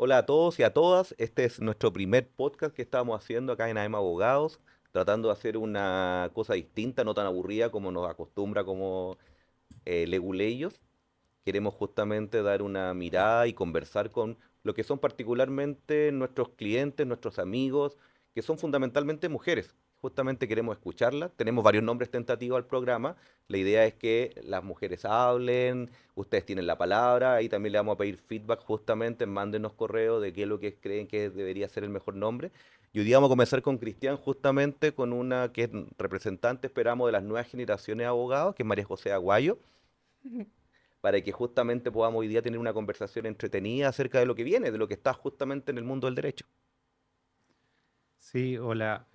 Hola a todos y a todas. Este es nuestro primer podcast que estamos haciendo acá en AM Abogados, tratando de hacer una cosa distinta, no tan aburrida como nos acostumbra como leguleyos. Queremos justamente dar una mirada y conversar con lo que son particularmente nuestros clientes, nuestros amigos, que son fundamentalmente mujeres. Justamente queremos escucharlas. Tenemos varios nombres tentativos al programa. La idea es que las mujeres hablen, ustedes tienen la palabra y también le vamos a pedir feedback justamente, mándenos correo de qué es lo que creen que debería ser el mejor nombre. Y hoy día vamos a comenzar con Cristian, justamente con una que es representante, esperamos, de las nuevas generaciones de abogados, que es María José Aguayo, para que justamente podamos hoy día tener una conversación entretenida acerca de lo que viene, de lo que está justamente en el mundo del derecho. Sí, hola.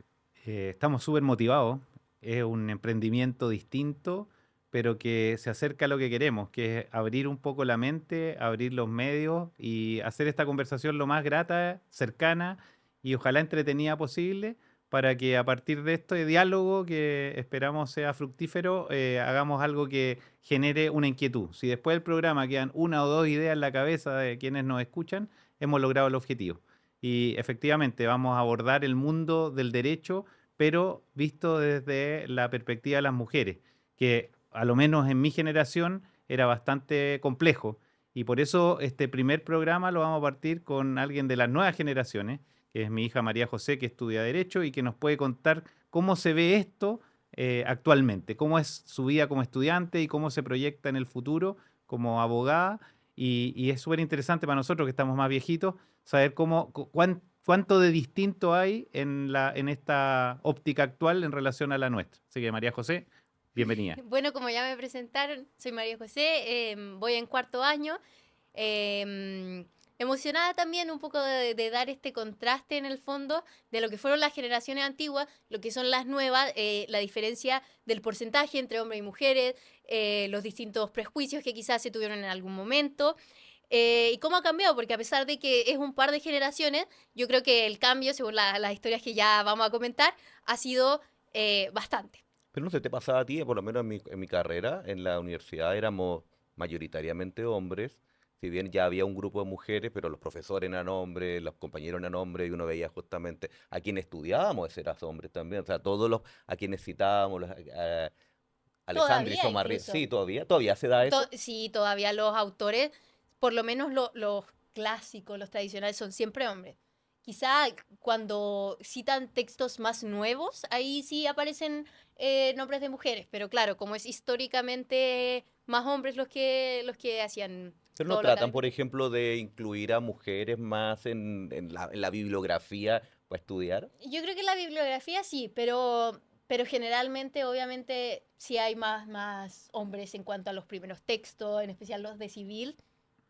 Estamos súper motivados. Es un emprendimiento distinto, pero que se acerca a lo que queremos, que es abrir un poco la mente, abrir los medios y hacer esta conversación lo más grata, cercana y ojalá entretenida posible para que a partir de este diálogo que esperamos sea fructífero, hagamos algo que genere una inquietud. Si después del programa quedan una o dos ideas en la cabeza de quienes nos escuchan, hemos logrado el objetivo. Y efectivamente vamos a abordar el mundo del derecho, pero visto desde la perspectiva de las mujeres, que a lo menos en mi generación era bastante complejo. Y por eso este primer programa lo vamos a partir con alguien de las nuevas generaciones, que es mi hija María José, que estudia Derecho y que nos puede contar cómo se ve esto actualmente, cómo es su vida como estudiante y cómo se proyecta en el futuro como abogada. Y es súper interesante para nosotros que estamos más viejitos saber cuánto de distinto hay en esta óptica actual en relación a la nuestra. Así que María José, bienvenida. Bueno, como ya me presentaron, soy María José, voy en cuarto año. Emocionada también un poco de dar este contraste en el fondo de lo que fueron las generaciones antiguas, lo que son las nuevas, la diferencia del porcentaje entre hombres y mujeres, los distintos prejuicios que quizás se tuvieron en algún momento. Y cómo ha cambiado, porque a pesar de que es un par de generaciones, yo creo que el cambio, según las historias que ya vamos a comentar, ha sido bastante. Pero no sé, te pasaba a ti, por lo menos en mi carrera, en la universidad éramos mayoritariamente hombres, si bien ya había un grupo de mujeres, pero los profesores eran hombres, los compañeros eran hombres, y uno veía justamente a quienes estudiábamos, eran hombres también, o sea, todos los a quienes citábamos, Alessandri, Todavía Somarri, incluso. sí, todavía se da eso. Sí, todavía los autores, por lo menos los clásicos, los tradicionales, son siempre hombres. Quizá cuando citan textos más nuevos, ahí sí aparecen nombres de mujeres, pero claro, como es históricamente más hombres los que hacían Pero no todo lo tratan, por académico. ejemplo, de incluir a mujeres más en la bibliografía para estudiar. Yo creo que la bibliografía sí, pero generalmente, obviamente, sí hay más hombres en cuanto a los primeros textos, en especial los de civil.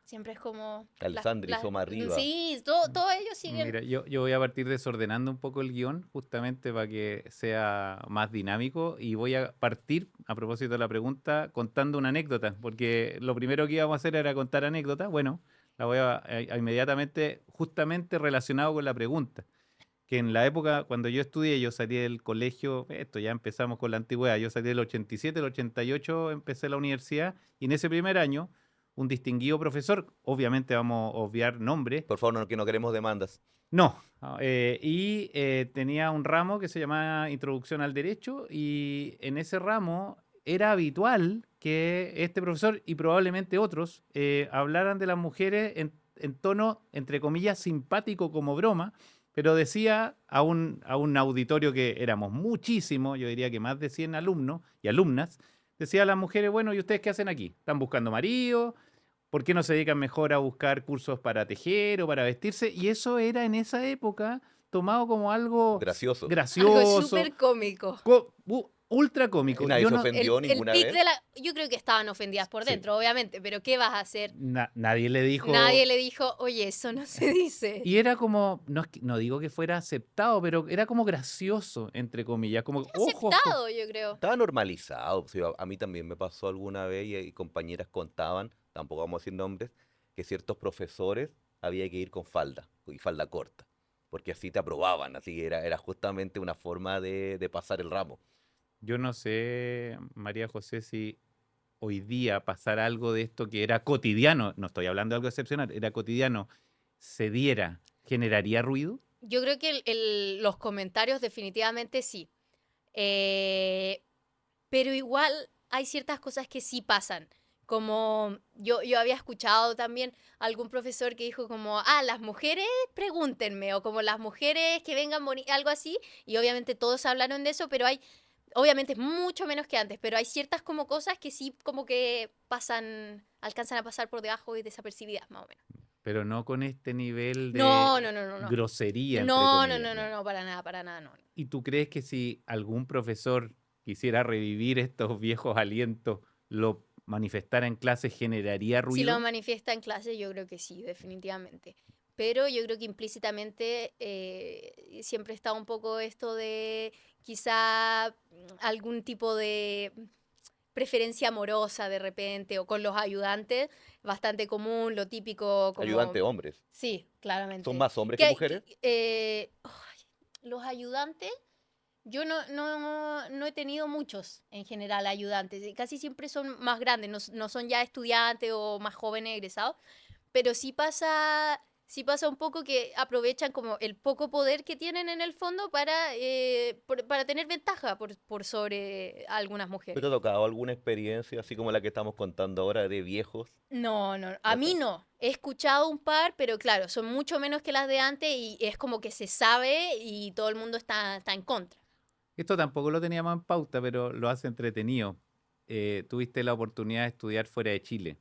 Siempre es como Alessandri, Somarriba. sí, todos ellos siguen. Mira, yo voy a partir desordenando un poco el guión, justamente para que sea más dinámico, y voy a partir, a propósito de la pregunta, contando una anécdota, porque lo primero que íbamos a hacer era contar anécdotas. Bueno, la voy a inmediatamente, justamente relacionado con la pregunta, que en la época cuando yo estudié, yo salí del colegio, esto ya empezamos con la antigüedad, yo salí del 87, el 88 empecé la universidad, y en ese primer año, un distinguido profesor, obviamente vamos a obviar nombres, Por favor, no, que no queremos demandas. no, tenía un ramo que se llamaba Introducción al Derecho y en ese ramo era habitual que este profesor y probablemente otros hablaran de las mujeres en tono, entre comillas, simpático como broma, pero decía a un auditorio que éramos muchísimos, yo diría que más de 100 alumnos y alumnas, decía a las mujeres, bueno, ¿y ustedes qué hacen aquí? ¿Están buscando marido? ¿Por qué no se dedican mejor a buscar cursos para tejer o para vestirse? Y eso era en esa época tomado como algo Gracioso. Algo gracioso, súper cómico. ultra Y cómico. nadie Yo se no, ofendió El ninguna pic de vez. la. Yo creo que estaban ofendidas por sí, dentro, obviamente, pero ¿qué vas a hacer? nadie le dijo. Nadie le dijo, oye, eso no se dice. Y era como, no, no digo que fuera aceptado, pero era como gracioso, entre comillas, como, ojo, ojo. Aceptado, yo creo. Estaba normalizado. O sea, a mí también me pasó alguna vez y compañeras contaban, tampoco vamos a decir nombres, que ciertos profesores había que ir con falda y falda corta, porque así te aprobaban, así que era justamente una forma de pasar el ramo. Yo no sé, María José, si hoy día pasar algo de esto que era cotidiano, no estoy hablando de algo excepcional, era cotidiano se diera, ¿generaría ruido? Yo creo que los comentarios definitivamente sí. Eh, pero igual hay ciertas cosas que sí pasan. Como yo había escuchado también algún profesor que dijo como, las mujeres pregúntenme, o como las mujeres que vengan, algo así, y obviamente todos hablaron de eso, pero obviamente es mucho menos que antes, pero hay ciertas como cosas que sí como que alcanzan a pasar por debajo y desapercibidas, más o menos. Pero no con este nivel No, de no, no, no, no. grosería, entre No, no, comillas, no, no, ya. no, para nada, no. ¿Y tú crees que si algún profesor quisiera revivir estos viejos alientos, lo manifestara en clase, generaría Si lo ruido? manifiesta en clase, yo creo que sí, definitivamente. Pero yo creo que implícitamente siempre está un poco esto de quizá algún tipo de preferencia amorosa de repente o con los ayudantes, bastante común, lo típico como... Ayudante hombres. Sí, ¿Son claramente. más hombres que mujeres? Los ayudantes, yo no he tenido muchos en general ayudantes, y casi siempre son más grandes, no son ya estudiantes o más jóvenes egresados, pero sí pasa un poco que aprovechan como el poco poder que tienen en el fondo para tener ventaja por sobre algunas ¿Pero mujeres. te ha tocado alguna experiencia así como la que estamos contando ahora de viejos? No, no, a mí ¿Nunca? no. He escuchado un par, pero claro, son mucho menos que las de antes y es como que se sabe y todo el mundo está en contra. Esto tampoco lo teníamos en pauta, pero lo hace entretenido. Tuviste la oportunidad de estudiar fuera de Chile.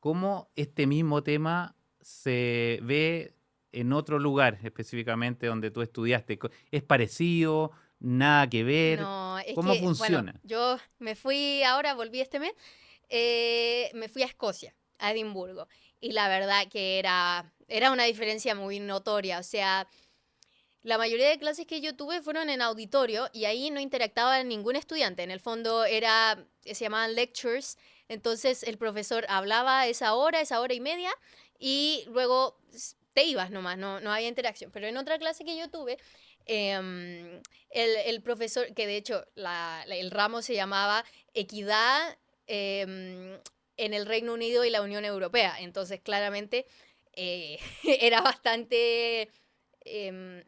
¿Cómo este mismo tema se ve en otro lugar, específicamente donde tú estudiaste? ¿Es parecido? ¿Nada que ver? No, es ¿Cómo que, bueno, funciona? yo me fui ahora, volví este mes, me fui a Escocia, a Edimburgo, y la verdad que era una diferencia muy notoria, o sea, la mayoría de clases que yo tuve fueron en auditorio y ahí no interactaba ningún estudiante, en el fondo se llamaban lectures, entonces el profesor hablaba esa hora y media, y luego te ibas nomás, no había interacción, pero en otra clase que yo tuve, el profesor, que de hecho el ramo se llamaba Equidad en el Reino Unido y la Unión Europea. Entonces, claramente, era bastante em,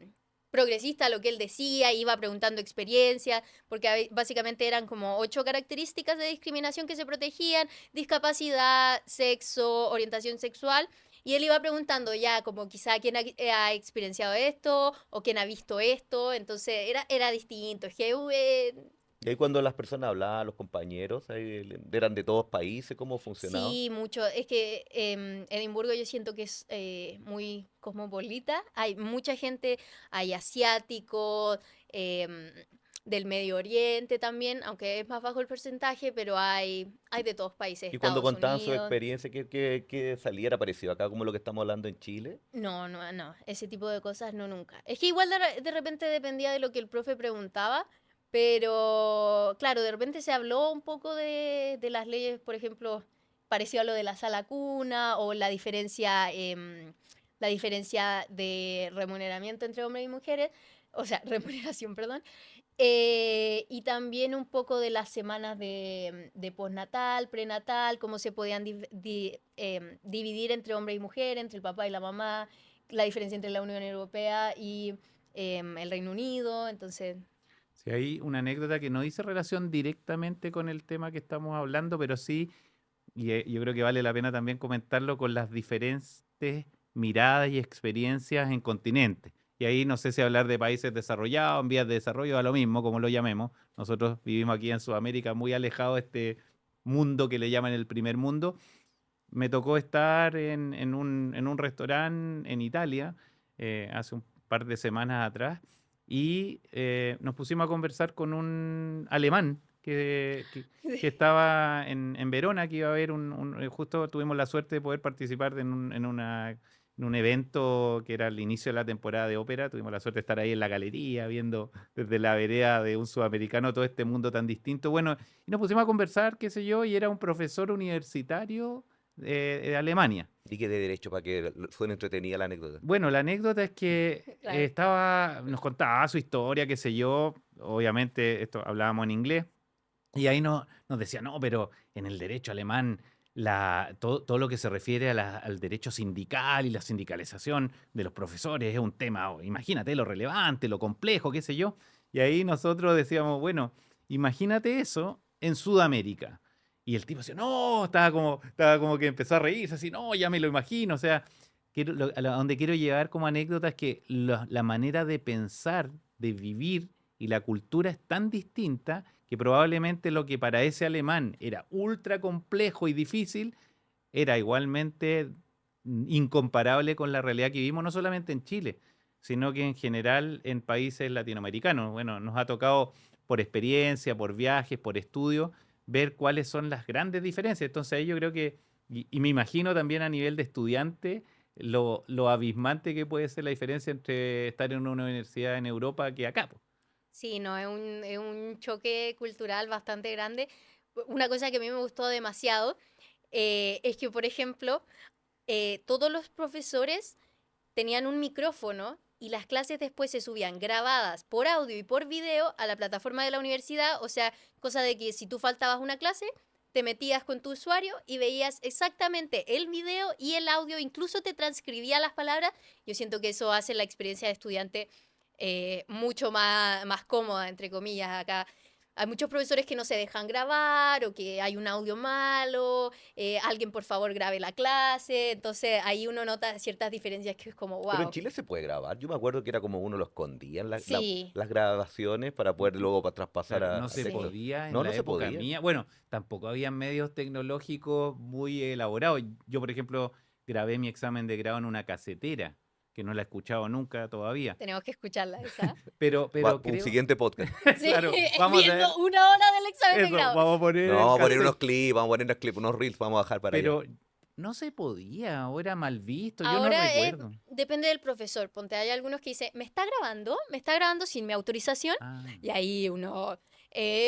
progresista lo que él decía, iba preguntando experiencias, porque básicamente eran como 8 características de discriminación que se protegían: discapacidad, sexo, orientación sexual. Y él iba preguntando ya como quizá quién ha experienciado esto o quién ha visto esto. Entonces era distinto. Es que Y ahí cuando las personas hablaban, los compañeros, ahí eran de todos países, ¿cómo funcionaba? sí, mucho. Es que Edimburgo yo siento que es muy cosmopolita. Hay mucha gente, hay asiáticos, em, del Medio Oriente también, aunque es más bajo el porcentaje, pero hay de todos países, Y cuando Estados contaban su Unidos. experiencia, ¿qué salía? ¿Era parecido acá como lo que estamos hablando en Chile? No, no, no, ese tipo de cosas no nunca. Es que igual de repente dependía de lo que el profe preguntaba, pero claro, de repente se habló un poco de las leyes, por ejemplo, parecido a lo de la sala cuna o la diferencia de remuneramiento entre hombres y mujeres, o sea, remuneración, perdón, y también un poco de las semanas de postnatal, prenatal, cómo se podían dividir entre hombre y mujer, entre el papá y la mamá, la diferencia entre la Unión Europea y el Reino Unido. Entonces, Si hay una anécdota que no dice relación directamente con el tema que estamos hablando, pero sí, y yo creo que vale la pena también comentarlo con las diferentes miradas y experiencias en continentes. Y ahí no sé si hablar de países desarrollados, en vías de desarrollo, da lo mismo, como lo llamemos. Nosotros vivimos aquí en Sudamérica muy alejados de este mundo que le llaman el primer mundo. Me tocó estar en un restaurante en Italia hace un par de semanas atrás y nos pusimos a conversar con un alemán que estaba en Verona, que iba a haber justo tuvimos la suerte de poder participar en un evento que era el inicio de la temporada de ópera. Tuvimos la suerte de estar ahí en la galería, viendo desde la vereda de un sudamericano todo este mundo tan distinto. Bueno, y nos pusimos a conversar, qué sé yo, y era un profesor universitario de Alemania. ¿Y qué de derecho para que suene entretenida la anécdota? Bueno, la anécdota es que claro. nos contaba su historia, qué sé yo, obviamente esto hablábamos en inglés, y ahí nos decía, no, pero en el derecho alemán todo lo que se refiere al derecho sindical y la sindicalización de los profesores es un tema, imagínate lo relevante, lo complejo, qué sé yo. Y ahí nosotros decíamos, bueno, imagínate eso en Sudamérica. Y el tipo decía, no, estaba como que empezó a reírse, así, no, ya me lo imagino. O sea, a donde quiero llegar como anécdota es que la manera de pensar, de vivir y la cultura es tan distinta que probablemente lo que para ese alemán era ultra complejo y difícil era igualmente incomparable con la realidad que vivimos no solamente en Chile, sino que en general en países latinoamericanos. Bueno, nos ha tocado por experiencia, por viajes, por estudio, ver cuáles son las grandes diferencias. Entonces ahí yo creo que, y me imagino también a nivel de estudiante, lo abismante que puede ser la diferencia entre estar en una universidad en Europa que acá, po. Sí, no, es un choque cultural bastante grande. Una cosa que a mí me gustó demasiado es que, por ejemplo, todos los profesores tenían un micrófono y las clases después se subían grabadas por audio y por video a la plataforma de la universidad, o sea, cosa de que si tú faltabas una clase, te metías con tu usuario y veías exactamente el video y el audio, incluso te transcribía las palabras. Yo siento que eso hace la experiencia de estudiante mucho más cómoda, entre comillas, acá. Hay muchos profesores que no se dejan grabar o que hay un audio malo, alguien por favor grabe la clase, entonces ahí uno nota ciertas diferencias que es como, Pero en wow, Chile se puede grabar. Yo me acuerdo que era como uno lo escondía en sí, las grabaciones para poder luego traspasar Claro, no a se texto. sí. podía en No, no la se época podía. mía. Bueno, tampoco había medios tecnológicos muy elaborados. Yo, por ejemplo, grabé mi examen de grado en una casetera, que no la he escuchado nunca todavía. Tenemos que escucharla esa. Pero Un creo, siguiente podcast. Sí, claro, vamos a viendo ver 1 hora del examen de eso, grado. vamos a poner No, el vamos a poner unos cassette. clips, vamos a poner unos clips, unos reels, vamos a bajar para allá. Pero no se podía, o era mal visto, yo no Ahora recuerdo. depende del profesor. Ponte, hay algunos que dicen, me está grabando sin mi autorización. Ah, Y ahí uno...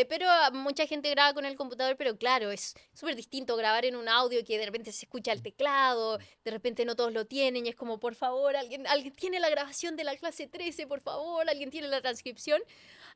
pero mucha gente graba con el computador, pero claro, es súper distinto grabar en un audio que de repente se escucha el teclado, de repente no todos lo tienen y es como, por favor, alguien tiene la grabación de la clase 13, por favor, alguien tiene la transcripción,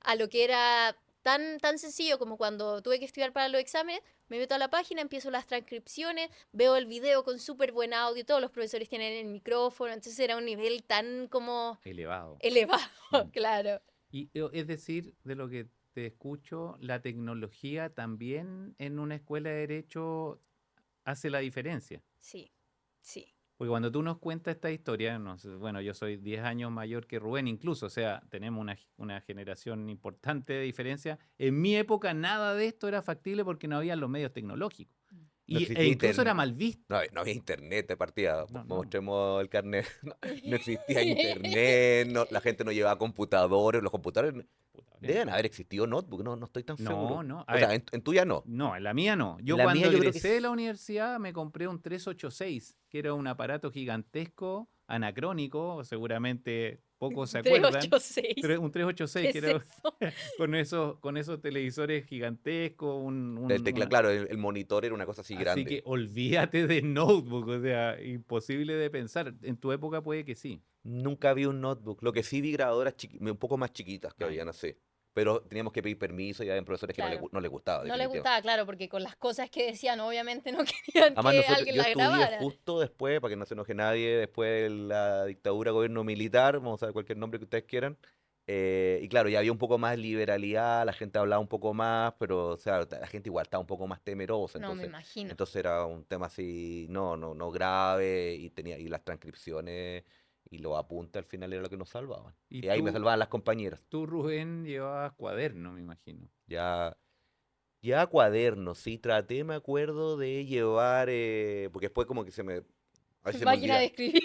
a lo que era tan sencillo como cuando tuve que estudiar para los exámenes, me meto a la página, empiezo las transcripciones, veo el video con súper buen audio, todos los profesores tienen el micrófono, entonces era un nivel tan como elevado. elevado, Mm. claro. Y es decir, de lo que te escucho, la tecnología también en una escuela de derecho hace la diferencia. Sí, sí. Porque cuando tú nos cuentas esta historia, no sé, bueno, yo soy 10 años mayor que Rubén incluso, o sea, tenemos una generación importante de diferencia. En mi época nada de esto era factible porque no había los medios tecnológicos. No E existía incluso era internet. mal visto. No había internet de partida. No. Mostremos el carnet. No, no existía internet, la gente no llevaba computadores. Los computadores Puta, deben haber existido notebook, no estoy tan seguro. no. A O sea, ver, en tuya no. no, en la mía no. En Yo la mía cuando yo creo que egresé de la universidad me compré un 386, que era un aparato gigantesco, anacrónico, seguramente pocos se acuerdan. 386. Un ¿Qué 386 que es era eso? con esos televisores gigantescos, el teclado, claro, el monitor era una cosa así así grande. que olvídate de notebook, o sea, imposible de pensar. En tu época puede que sí. Nunca vi un notebook. Lo que sí vi grabadoras un poco más chiquitas que Ah, ya. habían así. Pero teníamos que pedir permiso y había profesores que Claro. no les gustaba, No les definitivamente. gustaba, claro, porque con las cosas que decían, obviamente no querían Además, que alguien yo la estudié grabara. justo después, para que no se enoje nadie, después de la dictadura, gobierno militar, vamos a ver cualquier nombre que ustedes quieran. Y claro, ya había un poco más liberalidad, la gente hablaba un poco más, pero o sea, la gente igual estaba un poco más temerosa, No, me imagino. entonces era un tema así, no grave, y las transcripciones y los apuntes al final era lo que nos salvaban. Y Y ahí me salvaban las compañeras. tú, Rubén, llevabas cuaderno, me imagino. Ya, ya cuadernos, sí, traté, me acuerdo de llevar, porque después como que a veces se me Máquina de olvida. escribir.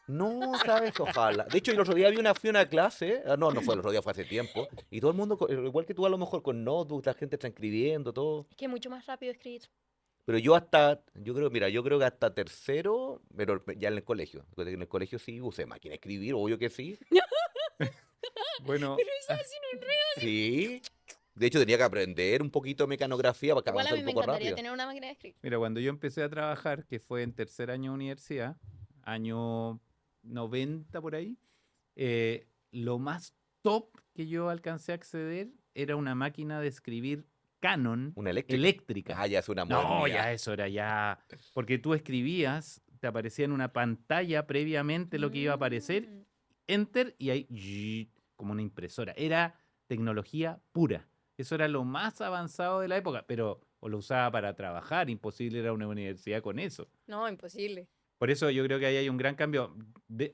No, ¿sabes? Ojalá. De hecho, el otro día fui a una clase, no fue el otro día, fue hace tiempo, y todo el mundo, igual que tú a lo mejor con notebooks, la gente está escribiendo, todo. Es que es mucho más rápido escribir. Pero yo creo que hasta tercero, pero ya en el colegio. Porque en el colegio sí usé máquina de escribir, obvio que sí. Bueno, Pero eso es un enredo. Sí. De hecho, tenía que aprender un poquito de mecanografía para que Igual a avanzar mí un me poco encantaría rápido. tener una máquina de escribir. mira, cuando yo empecé a trabajar, que fue en tercer año de universidad, año 90 por ahí, lo más top que yo alcancé a acceder era una máquina de escribir Canon Una eléctrica. eléctrica. Ah, ya es una No, modernidad. ya eso era ya. Porque tú escribías, te aparecía en una pantalla previamente lo que iba a aparecer, Mm. enter, y ahí como una impresora. Era tecnología pura. Eso era lo más avanzado de la época, pero o lo usaba para trabajar, imposible ir a una universidad con eso. No, imposible. Por eso yo creo que ahí hay un gran cambio.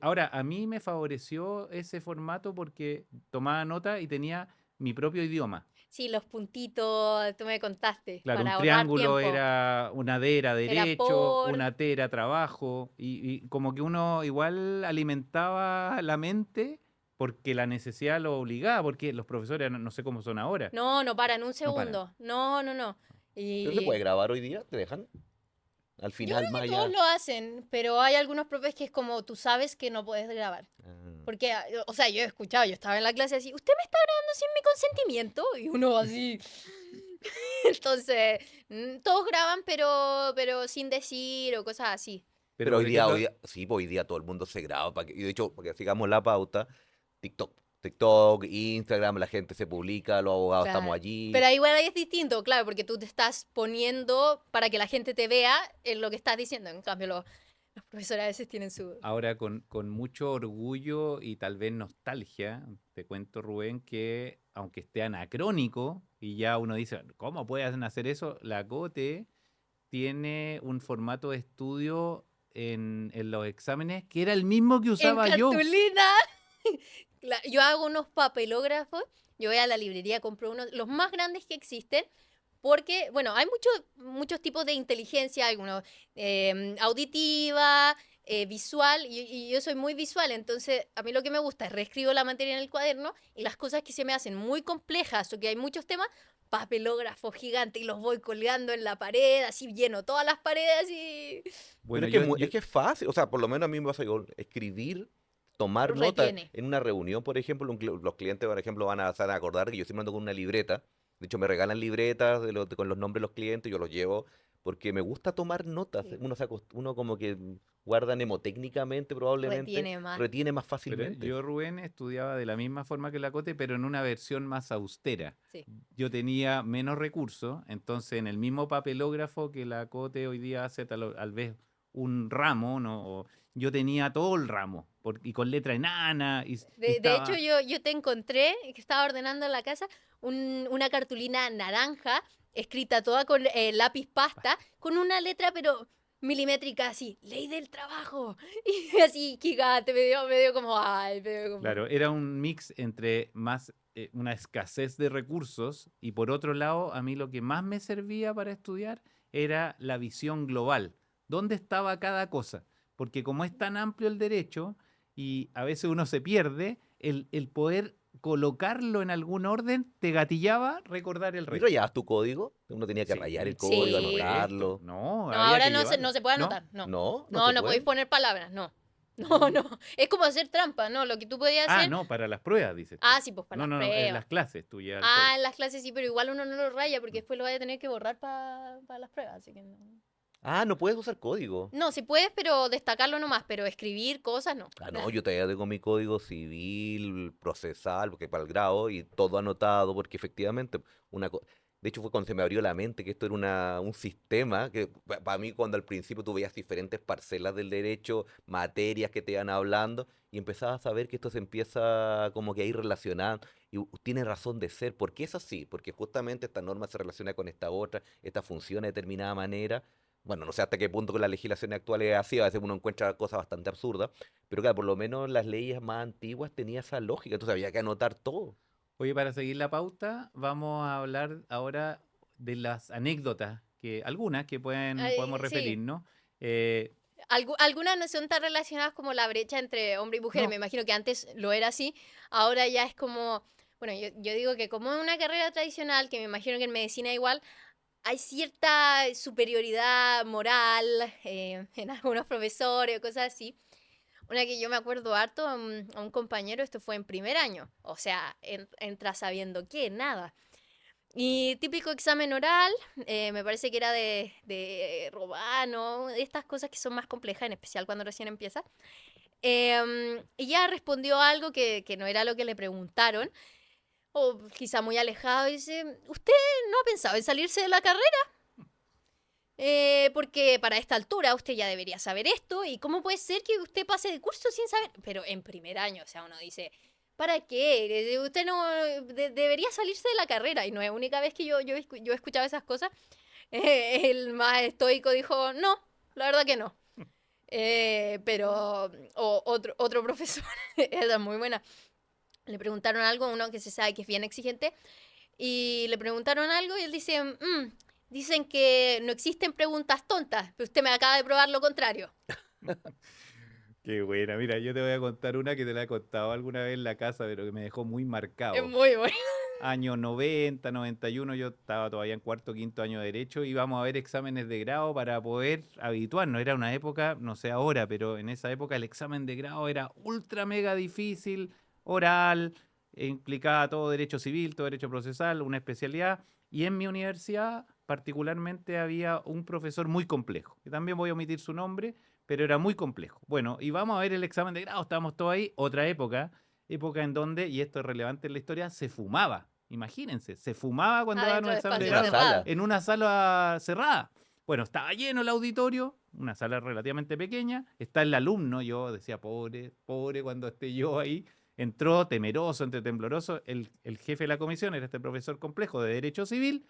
Ahora, a mí me favoreció ese formato porque tomaba nota y tenía mi propio idioma. Sí, los puntitos, tú me contaste, Claro, un para ahorrar triángulo tiempo. era una D era Era derecho, por... una T era trabajo, y como que uno igual alimentaba la mente porque la necesidad lo obligaba, porque los profesores no sé cómo son ahora, No, no paran un no paran. segundo. No, no, no. ¿Pero se puede Y grabar hoy día? ¿Te dejan? Al yo final, creo más que todos allá. lo hacen, pero hay algunos profes que es como tú sabes que no puedes grabar. Ah. Porque, o sea, yo he escuchado, yo estaba en la clase así, ¿usted me está grabando sin mi consentimiento? Y uno así. Entonces, todos graban, pero sin decir o cosas así. Pero Pero por ejemplo, sí, pues hoy día todo el mundo se graba. Y de hecho, porque sigamos la pauta, TikTok. TikTok, Instagram, la gente se publica, los abogados estamos Claro. allí. Pero ahí igual ahí es distinto, claro, porque tú te estás poniendo para que la gente te vea en lo que estás diciendo. En cambio, los profesores a veces tienen su... ahora con mucho orgullo y tal vez nostalgia, te cuento, Rubén, que aunque esté anacrónico, y ya uno dice, ¿cómo pueden hacer eso? La COTE tiene un formato de estudio en los exámenes que era el mismo que En usaba yo. cartulina. Yo hago unos papelógrafos, yo voy a la librería, compro unos, los más grandes que existen, porque, bueno, hay muchos tipos de inteligencia, algunos auditiva, visual, y yo soy muy visual, entonces a mí lo que me gusta es reescribo la materia en el cuaderno y las cosas que se me hacen muy complejas o que hay muchos temas, papelógrafo gigante y los voy colgando en la pared, así lleno todas las paredes y Pero Bueno, es que, yo es que es fácil. O sea, por lo menos a mí me pasa igual. Escribir, tomar nota. retiene. En una reunión, por ejemplo, los clientes, por ejemplo, se van a acordar que yo siempre ando con una libreta. De hecho, me regalan libretas con los nombres de los clientes, yo los llevo porque me gusta tomar notas. Sí, Uno como que guarda mnemotécnicamente, probablemente, retiene más. retiene más pero fácilmente. yo, Rubén, estudiaba de la misma forma que la COTE, pero en una versión más austera. Sí. Yo tenía menos recursos, entonces en el mismo papelógrafo que la COTE hoy día hace tal vez un ramo, ¿no? Yo tenía todo el ramo y con letra enana y De hecho, estaba... yo te encontré, que estaba ordenando en la casa, una cartulina naranja, escrita toda con lápiz pasta, con una letra pero milimétrica así, ley del trabajo. Y así gigante, me dio como, ay, me dio como... Claro, era un mix entre más una escasez de recursos y por otro lado, a mí lo que más me servía para estudiar era la visión global. ¿Dónde estaba cada cosa? Porque como es tan amplio el derecho y a veces uno se pierde, el poder colocarlo en algún orden te gatillaba recordar el ¿Y no resto. llevabas tu código? Uno tenía que rayar el Sí, por código, Sí. supuesto. anotarlo. No, No, había ahora que no se, llevarlo. no se puede ¿No? anotar, no. No, no No, se no podéis puede. poner palabras, no. No, Mm. no. Es como hacer trampa, ¿no? Lo que tú podías Ah, hacer, no, para las pruebas, dices tú. sí, pues para No, las no, no, en pruebas. las clases tú llevas el Ah, código. en las clases sí, pero igual uno no lo raya porque Mm. después lo vaya a tener que borrar para las pruebas, así que no. Ah, no puedes usar código. No, sí puedes, pero destacarlo nomás, pero escribir cosas no. Ah, no, yo todavía tengo mi código civil, procesal, porque para el grado y todo anotado, porque efectivamente, de hecho fue cuando se me abrió la mente que esto era un sistema que para mí cuando al principio tú veías diferentes parcelas del derecho, materias que te iban hablando y empezabas a saber que esto se empieza como que a ir relacionando y tiene razón de ser. ¿Por qué es así? Porque justamente esta norma se relaciona con esta otra, esta funciona de determinada manera. Bueno, no sé hasta qué punto con la legislación actual es así, a veces uno encuentra cosas bastante absurdas, pero claro, por lo menos las leyes más antiguas tenían esa lógica, entonces había que anotar todo. Oye, para seguir la pauta, vamos a hablar ahora de las anécdotas, que algunas que podemos Sí, referirnos. Eh, algunas no son tan relacionadas como la brecha entre hombre y mujer. Me no, imagino que antes lo era así. Ahora ya es como, bueno, yo digo que como es una carrera tradicional, que me imagino que en medicina igual, hay cierta superioridad moral en algunos profesores o cosas así. Una que yo me acuerdo harto a un compañero, esto fue en primer año, o sea, entra sabiendo que nada. Y típico examen oral, me parece que era de Robano, de estas cosas que son más complejas, en especial cuando recién empieza. Y ya respondió algo que no era lo que le preguntaron, o quizá muy alejado, y dice, ¿usted no ha pensado en salirse de la carrera? Porque para esta altura usted ya debería saber esto, y ¿cómo puede ser que usted pase de curso sin saber? Pero en primer año, o sea, uno dice, ¿para qué? Usted no debería salirse de la carrera, y no es la única vez que yo he escuchado esas cosas. El más estoico dijo, no, la verdad que no. Pero otro profesor, esa es muy buena, le preguntaron algo, uno que se sabe que es bien exigente, y le preguntaron algo y él dice, dicen que no existen preguntas tontas, pero usted me acaba de probar lo contrario. Qué buena. Mira, yo te voy a contar una que te la he contado alguna vez en la casa, pero que me dejó muy Es marcado. muy bueno. Año 90, 91, yo estaba todavía en cuarto, quinto año de Derecho, íbamos a ver exámenes de grado para poder habituarnos. Era una época, no sé ahora, pero en esa época el examen de grado era ultra mega difícil, oral, implicaba todo derecho civil, todo derecho procesal, una especialidad. Y en mi universidad particularmente había un profesor muy complejo, que también voy a omitir su nombre, pero era muy complejo. Bueno, y vamos a ver el examen de grado, estábamos todos ahí, otra época en donde, y esto es relevante en la historia, se fumaba. Imagínense, se fumaba cuando daban Adentro un de examen de En espacio la grado cerrado. sala. en una sala cerrada. Bueno, estaba lleno el auditorio, una sala relativamente pequeña, está el alumno, yo decía, pobre, pobre cuando esté yo ahí, entró temeroso, entre tembloroso, el jefe de la comisión era este profesor complejo de Derecho Civil,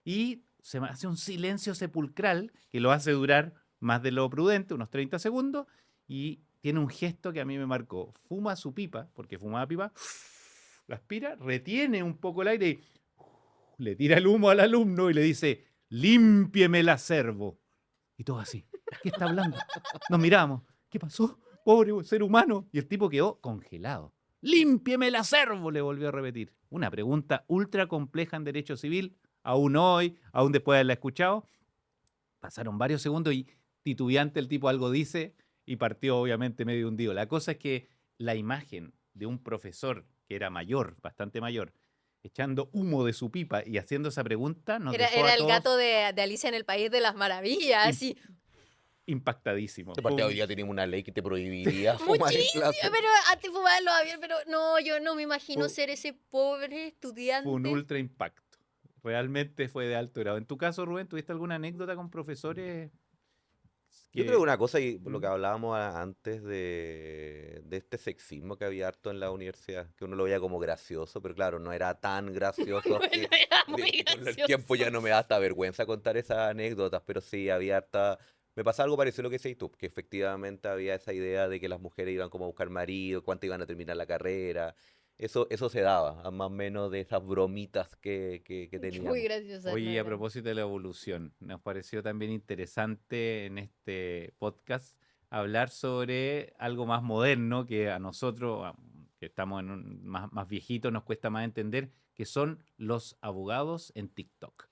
y se me hace un silencio sepulcral que lo hace durar más de lo prudente, unos 30 segundos, y tiene un gesto que a mí me marcó. Fuma su pipa, porque fumaba pipa, la aspira, retiene un poco el aire y le tira el humo al alumno y le dice, límpieme el acervo. Y todo así, ¿qué está hablando? Nos miramos, ¿qué pasó? Pobre ser humano. Y el tipo quedó congelado. Límpieme el acervo, le volvió a repetir. Una pregunta ultra compleja en derecho civil, aún hoy, aún después de haberla escuchado. Pasaron varios segundos y titubeante el tipo algo dice y partió obviamente medio hundido. La cosa es que la imagen de un profesor que era mayor, bastante mayor, echando humo de su pipa y haciendo esa pregunta nos dejó Era a el todos gato de Alicia en el País de las Maravillas, im- así. impactadísimos. De parte hoy día tenemos una ley que te prohibiría fumar en Muchísimo, clase. pero antes fumaba en los aviones, pero no, yo no me imagino fue, ser ese pobre fue un estudiante. ultra impacto. Realmente fue de alto grado. En tu caso, Rubén, ¿tuviste alguna anécdota con profesores Yo creo que que... una cosa, y lo ¿Mm? que hablábamos antes de este sexismo que había harto en la universidad, que uno lo veía como gracioso, pero claro, no era tan gracioso Bueno, era que muy con el tiempo ya gracioso. no me da hasta vergüenza contar esas anécdotas, pero sí, había harta... Me pasa algo parecido a lo que decís tú, que efectivamente había esa idea de que las mujeres iban como a buscar marido, cuánto iban a terminar la carrera. Eso se daba, a más o menos de esas bromitas que Muy teníamos. graciosa, no Oye, y a era. propósito de la evolución, nos pareció también interesante en este podcast hablar sobre algo más moderno que a nosotros, que estamos más viejitos, nos cuesta más entender, que son los abogados en TikTok.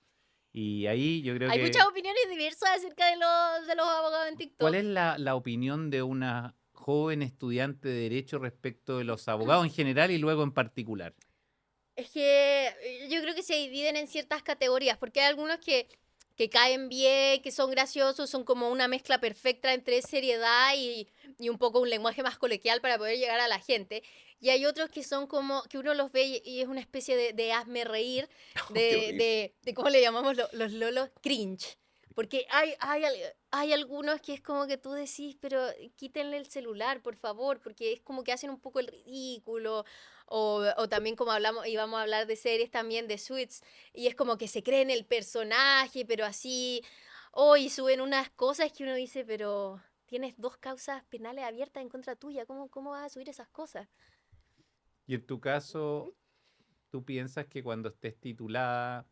Y ahí yo creo Hay muchas que, opiniones diversas acerca de los abogados en ¿cuál TikTok. es la opinión de una joven estudiante de Derecho respecto de los abogados en general y luego en particular? Es que yo creo que se dividen en ciertas categorías, porque hay algunos que caen bien, que son graciosos, son como una mezcla perfecta entre seriedad y un poco un lenguaje más coloquial para poder llegar a la gente. Y hay otros que son como, que uno los ve y es una especie de hazme reír, Qué horrible. ¿cómo le llamamos los lolos? Cringe. Porque hay algunos que es como que tú decís, pero quítenle el celular, por favor, porque es como que hacen un poco el ridículo. O también como hablamos, íbamos a hablar de series también, de Suits, y es como que se creen el personaje, pero así, hoy suben unas cosas que uno dice, pero tienes 2 causas penales abiertas en contra tuya, ¿cómo vas a subir esas cosas? Y en tu caso, ¿tú piensas que cuando estés titulada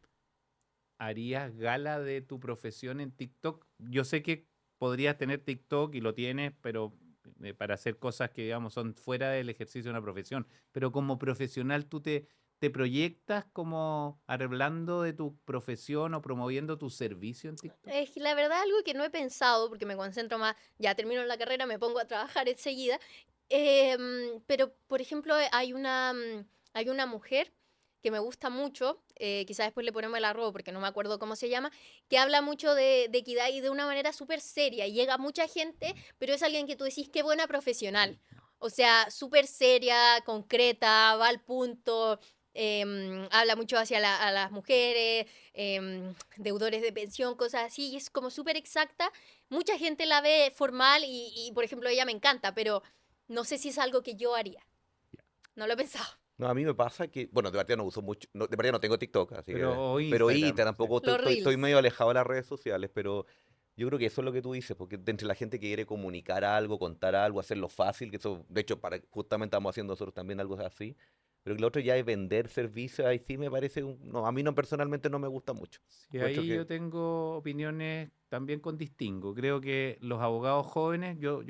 harías gala de tu profesión en TikTok? Yo sé que podrías tener TikTok y lo tienes, pero para hacer cosas que, digamos, son fuera del ejercicio de una profesión. Pero como profesional, ¿tú te proyectas como hablando de tu profesión o promoviendo tu servicio en TikTok? Es que la verdad algo que no he pensado, porque me concentro más, ya termino la carrera, me pongo a trabajar enseguida, pero por ejemplo hay una mujer que me gusta mucho, quizás después le ponemos el arrobo porque no me acuerdo cómo se llama, que habla mucho de equidad y de una manera súper seria, y llega a mucha gente, pero es alguien que tú decís, qué buena profesional. O sea, súper seria, concreta, va al punto, habla mucho hacia a las mujeres, deudores de pensión, cosas así, y es como súper exacta. Mucha gente la ve formal y, por ejemplo, ella me encanta, pero no sé si es algo que yo haría. No lo he pensado. No, a mí me pasa que, bueno, de partida no uso mucho, de partida no tengo TikTok, así que, Pero pero Instagram, Instagram sí. tampoco Los estoy reels. medio alejado de las redes sociales, pero yo creo que eso es lo que tú dices, porque de entre la gente que quiere comunicar algo, contar algo, hacerlo fácil, que eso, de hecho, justamente estamos haciendo nosotros también algo así, pero que lo otro ya es vender servicios, ahí sí me parece, no, a mí no personalmente no me gusta mucho. Sí, Encuentro ahí que, yo tengo opiniones también con distingo. Creo que los abogados jóvenes, yo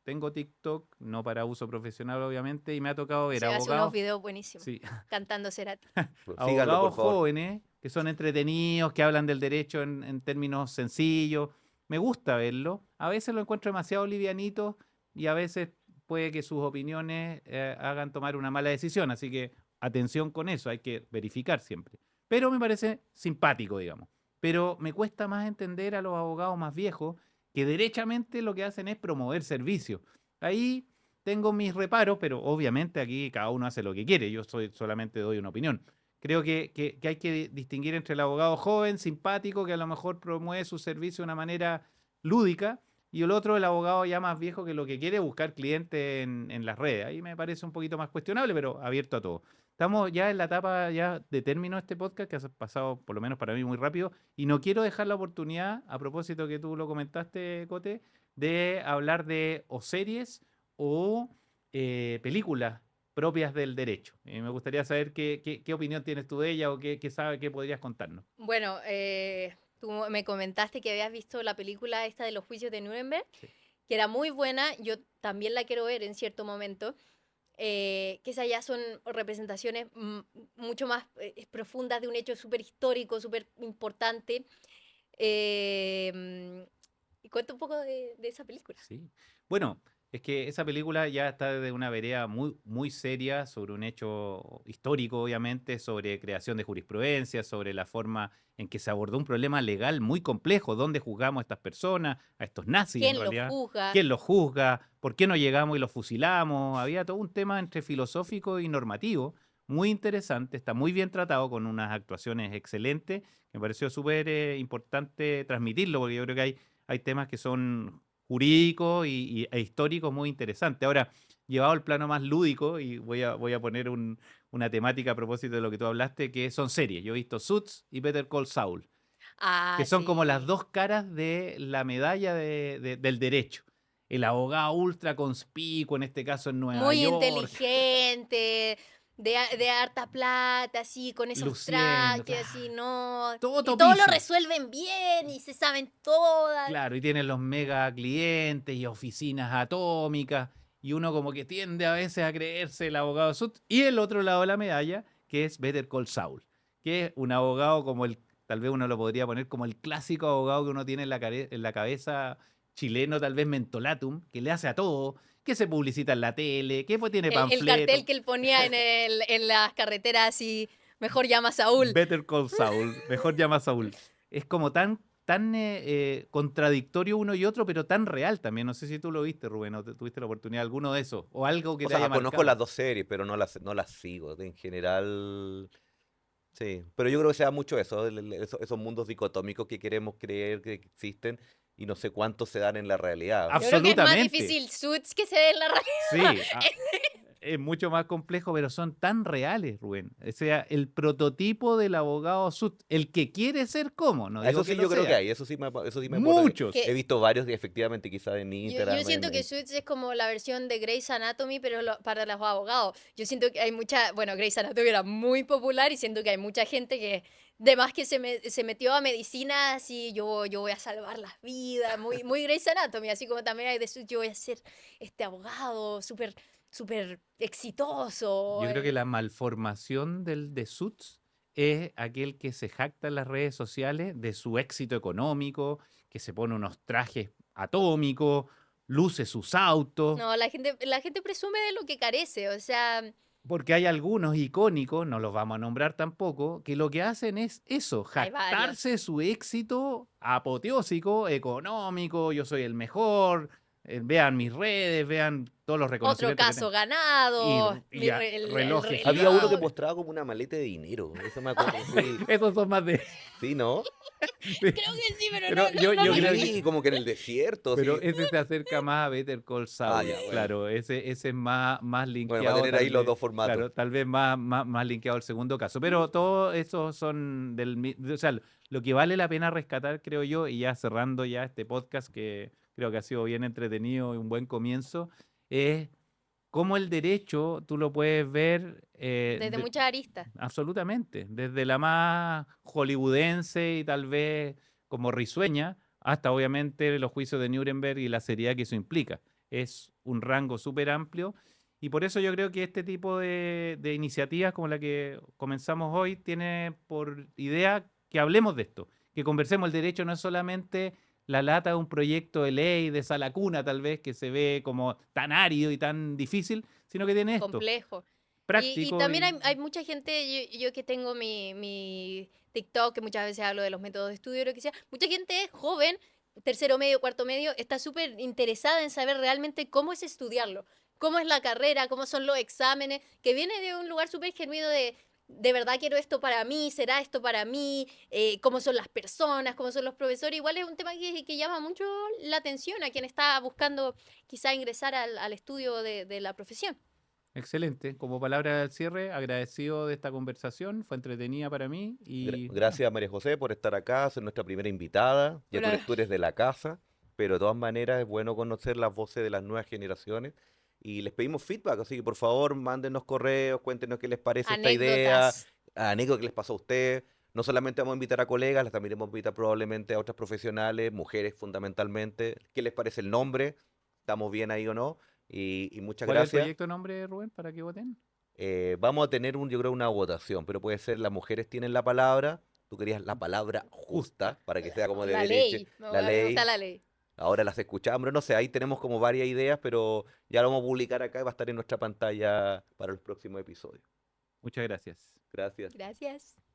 tengo TikTok, no para uso profesional obviamente, y me ha tocado ver Se hace unos abogados, videos buenísimos, sí, cantando Cerati. pues, síganlo, por abogados favor. jóvenes que son entretenidos, que hablan del derecho en términos sencillos. Me gusta verlo. A veces lo encuentro demasiado livianito y a veces puede que sus opiniones hagan tomar una mala decisión. Así que atención con eso, hay que verificar siempre. Pero me parece simpático, digamos. Pero me cuesta más entender a los abogados más viejos que derechamente lo que hacen es promover servicios. Ahí tengo mis reparos, pero obviamente aquí cada uno hace lo que quiere. Yo solamente doy una opinión. Creo que hay que distinguir entre el abogado joven, simpático, que a lo mejor promueve su servicio de una manera lúdica, y el otro, el abogado ya más viejo, que lo que quiere es buscar clientes en las redes. Ahí me parece un poquito más cuestionable, pero abierto a todo. Estamos ya en la etapa ya de término de este podcast, que ha pasado por lo menos para mí muy rápido, y no quiero dejar la oportunidad, a propósito que tú lo comentaste, Cote, de hablar de o series o películas propias del derecho. Me gustaría saber qué opinión tienes tú de ella o qué podrías contarnos. Bueno, tú me comentaste que habías visto la película esta de los juicios de Nuremberg, Sí. que era muy buena. Yo también la quiero ver en cierto momento. Que esas ya son representaciones mucho más profundas de un hecho súper histórico, súper importante. Y cuenta un poco de esa película. Sí. Bueno, es que esa película ya está de una vereda muy, muy seria sobre un hecho histórico, obviamente, sobre creación de jurisprudencia, sobre la forma en que se abordó un problema legal muy complejo, dónde juzgamos a estas personas, a estos nazis en ¿Quién lo realidad, juzga? quién los juzga, por qué no llegamos y los fusilamos. Había todo un tema entre filosófico y normativo muy interesante, está muy bien tratado con unas actuaciones excelentes. Me pareció súper importante transmitirlo porque yo creo que hay temas que son jurídicos e históricos muy interesantes. Ahora, llevado al plano más lúdico, y voy a poner una temática a propósito de lo que tú hablaste, que son series. Yo he visto Suits y Better Call Saul, que Ah, son como las sí. dos caras de la medalla del derecho. El abogado ultra conspicuo, en este caso en Nueva Muy York, inteligente, de harta plata, así, con esos luciendo, trajes, claro, así, ¿no? todo Y todo lo topísimo. resuelven bien y se saben todas. Claro, y tienen los mega clientes y oficinas atómicas, y uno como que tiende a veces a creerse el abogado Sut, y el otro lado de la medalla, que es Better Call Saul, que es un abogado como tal vez uno lo podría poner como el clásico abogado que uno tiene en la cabeza chileno, tal vez mentolatum, que le hace a todo, que se publicita en la tele, que pues tiene El cartel panfletos. que él ponía en las carreteras, así, mejor llama a Saúl. Better Call Saul, mejor llama a Saúl. Es como tan contradictorio uno y otro, pero tan real también. No sé si tú lo viste, Rubén, o tuviste la oportunidad, alguno de esos, o algo que O te haya sea, conozco marcado. las dos series, pero no las sigo. En general, sí. Pero yo creo que se da mucho eso, esos mundos dicotómicos que queremos creer que existen y no sé cuántos se dan en la realidad. Yo creo que es más Absolutamente. difícil Suits que se dé en la realidad. Sí, es mucho más complejo, pero son tan reales, Rubén. O sea, el prototipo del abogado Sut, el que quiere ser como, no digo Eso que sí lo yo creo que sea. hay, eso sí me acuerdo que Muchos. he Que visto varios que efectivamente quizás en yo Instagram, siento que Suits es como la versión de Grey's Anatomy, pero para los abogados. Yo siento que hay mucha, bueno, Grey's Anatomy era muy popular y siento que hay mucha gente que, de más que se metió a medicina, así, yo voy a salvar las vidas, muy, muy Grey's Anatomy, así como también hay de Suits, yo voy a ser este abogado súper, súper exitoso. Yo creo que la malformación del de Suits es aquel que se jacta en las redes sociales de su éxito económico, que se pone unos trajes atómicos, luce sus autos, No, la gente presume de lo que carece, o sea, porque hay algunos icónicos, no los vamos a nombrar tampoco, que lo que hacen es eso, hay varios. jactarse de su éxito apoteósico, económico, yo soy el mejor, vean mis redes, vean todos los Otro reconocimientos que caso tenga. ganado, Y ya, relojes Había uno que reloj. mostraba como una maleta de dinero. Eso me acuerdo. Sí, Esos son más de... sí, ¿no? Creo que sí, pero Pero no, yo no, no creo lo- que... Sí, como que en el desierto, Pero sí. ese se acerca más a Better Call Ah, Saul, ya, bueno. claro, ese es más Bueno, va a linkeado tener ahí tal los vez, dos formatos. claro, tal vez más linkeado al segundo caso, pero todos esos son o sea, lo que vale la pena rescatar, creo yo, y ya cerrando ya este podcast que creo que ha sido bien entretenido y un buen comienzo, es cómo el derecho tú lo puedes ver Desde muchas aristas. absolutamente, desde la más hollywoodense y tal vez como risueña, hasta obviamente los juicios de Nuremberg y la seriedad que eso implica. Es un rango súper amplio y por eso yo creo que este tipo de iniciativas como la que comenzamos hoy tiene por idea que hablemos de esto, que conversemos. El derecho no es solamente la lata de un proyecto de ley de sala cuna tal vez que se ve como tan árido y tan difícil, sino que tiene esto, Complejo. Y práctico también y hay mucha gente, yo que tengo mi TikTok, que muchas veces hablo de los métodos de estudio, lo que sea, mucha gente joven, tercero medio, cuarto medio, está súper interesada en saber realmente cómo es estudiarlo, cómo es la carrera, cómo son los exámenes, que viene de un lugar súper genuino de verdad quiero esto para mí, será esto para mí, cómo son las personas, cómo son los profesores. Igual es un tema que llama mucho la atención a quien está buscando quizá ingresar al estudio de la profesión. excelente. Como palabra del cierre, agradecido de esta conversación, fue entretenida para mí y bueno, Gracias, María José, por estar acá, ser nuestra primera invitada. Ya Bueno, tú eres de la casa, pero de todas maneras es bueno conocer las voces de las nuevas generaciones. Y les pedimos feedback, así que por favor mándenos correos, cuéntenos qué les parece esta idea, anécdotas. anécdota que les pasó a usted. No solamente vamos a invitar a colegas, también vamos a invitar probablemente a otras profesionales, mujeres fundamentalmente. ¿Qué les parece el nombre? ¿Estamos bien ahí o no? Y muchas ¿cuál es el gracias. proyecto de nombre, Rubén, para que voten? Vamos a tener yo creo, una votación, pero puede ser las mujeres tienen la palabra, tú querías la palabra Justa. justa para que sea como de La derecha, ley. la Me gusta ley, la ley. ahora las escuchamos, no sé, ahí tenemos como varias ideas, pero ya lo vamos a publicar acá y va a estar en nuestra pantalla para los próximos episodios. Muchas gracias. Gracias. Gracias.